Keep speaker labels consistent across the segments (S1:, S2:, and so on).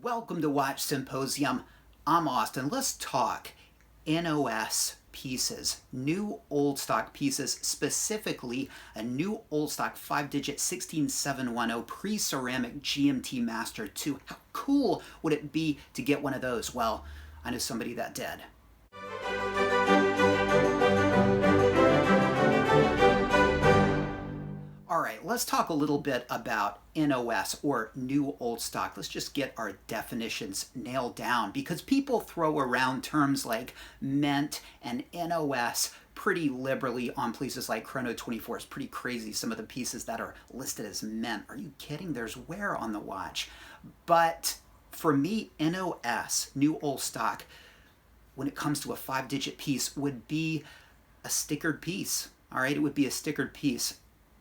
S1: Welcome to Watch Symposium. I'm Austin. Let's talk NOS pieces, new old stock pieces, specifically a new old stock 5-digit 16710 pre-ceramic GMT Master 2. How cool would it be to get one of those? Well, I know somebody that did. All right, let's talk a little bit about NOS, or new old stock. Let's just get our definitions nailed down, because people throw around terms like mint and NOS pretty liberally on places like Chrono 24. It's pretty crazy, some of the pieces that are listed as mint. Are you kidding? There's wear on the watch. But for me, NOS, new old stock, when it comes to a 5-digit piece, would be a stickered piece. All right, it would be a stickered piece.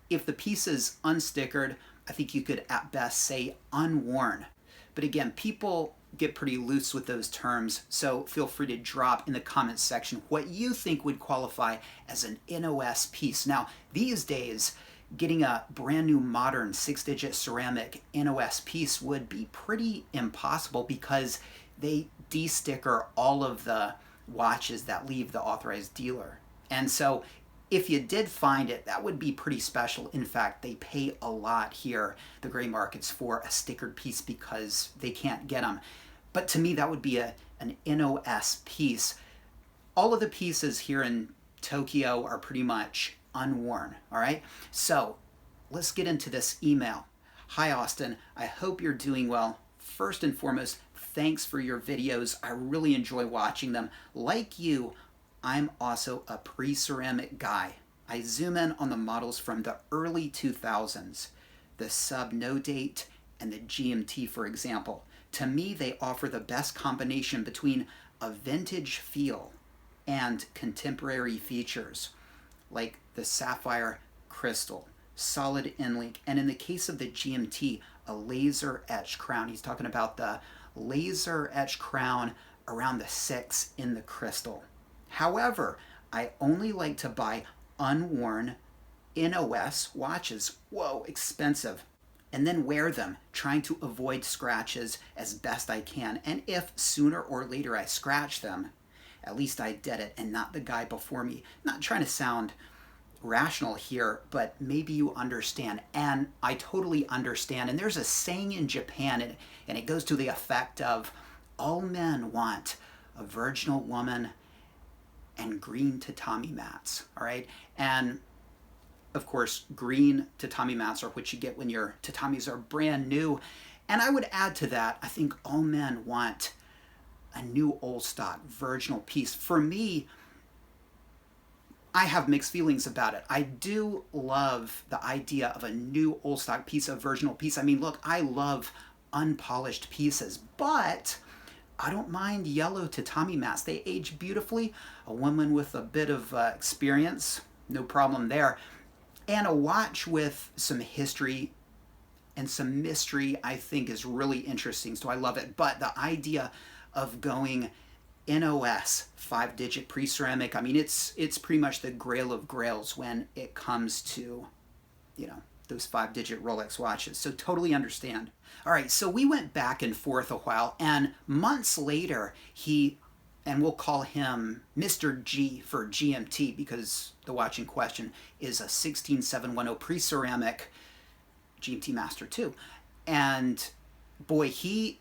S1: If the piece is unstickered, I think you could at best say unworn. But again, people get pretty loose with those terms, so feel free to drop in the comments section what you think would qualify as an NOS piece. Now, these days, getting a brand new modern 6-digit ceramic NOS piece would be pretty impossible because they de-sticker all of the watches that leave the authorized dealer. And so if you did find it, that would be pretty special. In fact, they pay a lot here, the gray markets, for a stickered piece because they can't get them. But to me, that would be an NOS piece. All of the pieces here in Tokyo are pretty much unworn, all right? So let's get into this email. Hi, Austin. I hope you're doing well. First and foremost, thanks for your videos. I really enjoy watching them. Like you, I'm also a pre-ceramic guy. I zoom in on the models from the early 2000s, the sub no date and the GMT, for example. To me, they offer the best combination between a vintage feel and contemporary features, like the sapphire crystal, solid inlink, and in the case of the GMT, a laser etched crown. He's talking about the laser etched crown around the 6 in the crystal. However, I only like to buy unworn NOS watches. Whoa, expensive. And then wear them, trying to avoid scratches as best I can. And if sooner or later I scratch them, at least I did it and not the guy before me. Not trying to sound rational here, but maybe you understand. And I totally understand. And there's a saying in Japan, and it goes to the effect of, all men want a virginal woman and green tatami mats, all right? And of course, green tatami mats are what you get when your tatamis are brand new. And I would add to that, I think all men want a new old stock, virginal piece. For me, I have mixed feelings about it. I do love the idea of a new old stock piece, a virginal piece. I mean, look, I love unpolished pieces, but I don't mind yellow tatami mats. They age beautifully. A woman with a bit of experience, no problem there. And a watch with some history and some mystery, I think, is really interesting. So I love it. But the idea of going NOS 5-digit pre-ceramic, I mean, it's pretty much the grail of grails when it comes to, those 5-digit Rolex watches. So totally understand. All right, so we went back and forth a while, and months later, and we'll call him Mr. G for GMT because the watch in question is a 16710 pre-ceramic GMT Master 2. And boy, he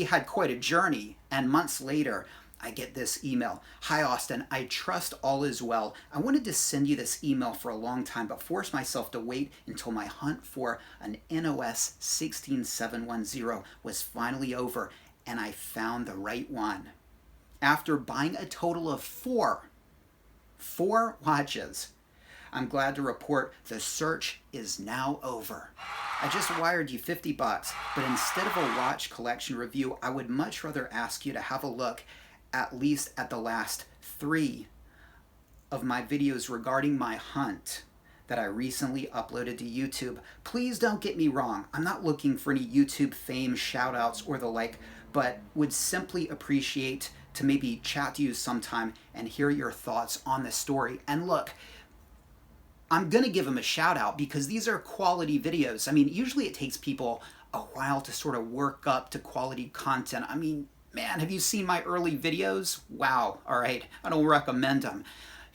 S1: had quite a journey, and months later, I get this email. Hi, Austin. I trust all is well. I wanted to send you this email for a long time, but forced myself to wait until my hunt for an NOS 16710 was finally over, and I found the right one. After buying a total of four watches, I'm glad to report the search is now over. I just wired you $50, but instead of a watch collection review, I would much rather ask you to have a look at least at the last 3 of my videos regarding my hunt that I recently uploaded to YouTube. Please don't get me wrong. I'm not looking for any YouTube fame, shout-outs, or the like, but would simply appreciate to maybe chat to you sometime and hear your thoughts on the story. And look, I'm going to give him a shout out because these are quality videos. I mean, usually it takes people a a while to sort of work up to quality content. I mean, man, have you seen my early videos? Wow, all right, I don't recommend them.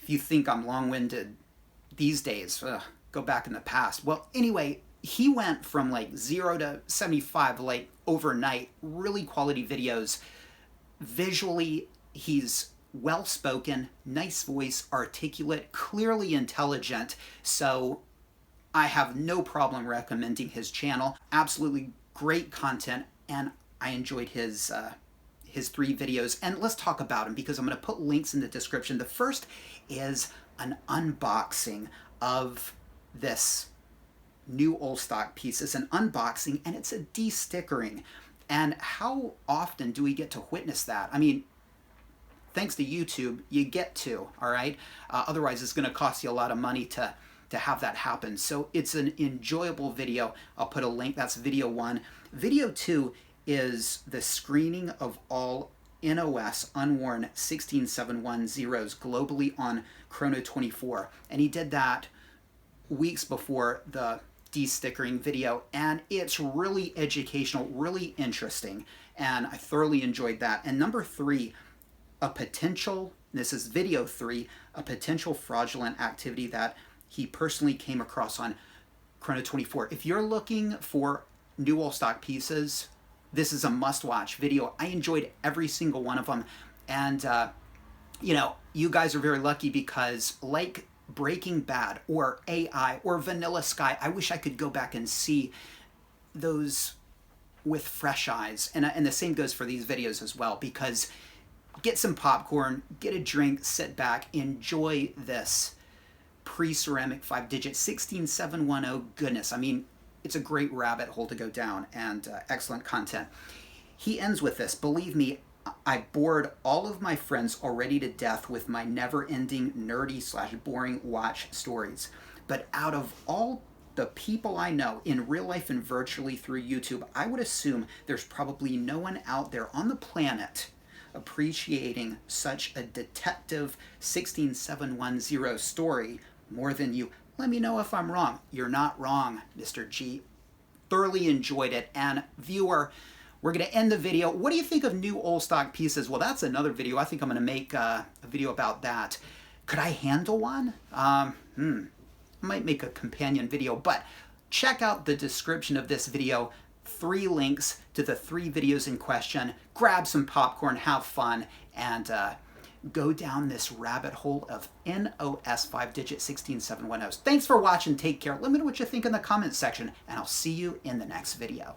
S1: If you think I'm long-winded these days, go back in the past. Well, anyway, he went from like 0 to 75 like overnight, really quality videos. Visually, he's well-spoken, nice voice, articulate, clearly intelligent. So I have no problem recommending his channel. Absolutely great content, and I enjoyed his 3 videos. And let's talk about him because I'm going to put links in the description. The first is an unboxing of this new old stock piece. It's an unboxing, and it's a de-stickering. And how often do we get to witness that? I mean, thanks to YouTube, you get to, all right? Otherwise, it's going to cost you a lot of money to have that happen. So it's an enjoyable video. I'll put a link. That's video 1. Video 2 is the screening of all NOS unworn 16710s globally on Chrono 24. And he did that weeks before the de-stickering video, and it's really educational, really interesting, and I thoroughly enjoyed that. And number 3, a potential, this is video 3, a potential fraudulent activity that he personally came across on Chrono 24. If you're looking for new old stock pieces, this is a must-watch video. I enjoyed every single one of them, and you know, you guys are very lucky because, like Breaking Bad or AI or Vanilla Sky, I wish I could go back and see those with fresh eyes. And the same goes for these videos as well, because get some popcorn, get a drink, sit back, enjoy this pre-ceramic 5-digit 16710 goodness. I mean, it's a great rabbit hole to go down, and excellent content. He ends with this: believe me, I bored all of my friends already to death with my never-ending nerdy/boring watch stories. But out of all the people I know in real life and virtually through YouTube, I would assume there's probably no one out there on the planet appreciating such a detective 16710 story more than you. Let me know if I'm wrong. You're not wrong, Mr. G. Thoroughly enjoyed it. And viewer, we're going to end the video. What do you think of new old stock pieces? Well, that's another video. I think I'm going to make a video about that. Could I handle one? I might make a companion video, but check out the description of this video. 3 links to the 3 videos in question. Grab some popcorn, have fun, and go down this rabbit hole of NOS 5-digit 16710s. Thanks for watching. Take care. Let me know what you think in the comments section, and I'll see you in the next video.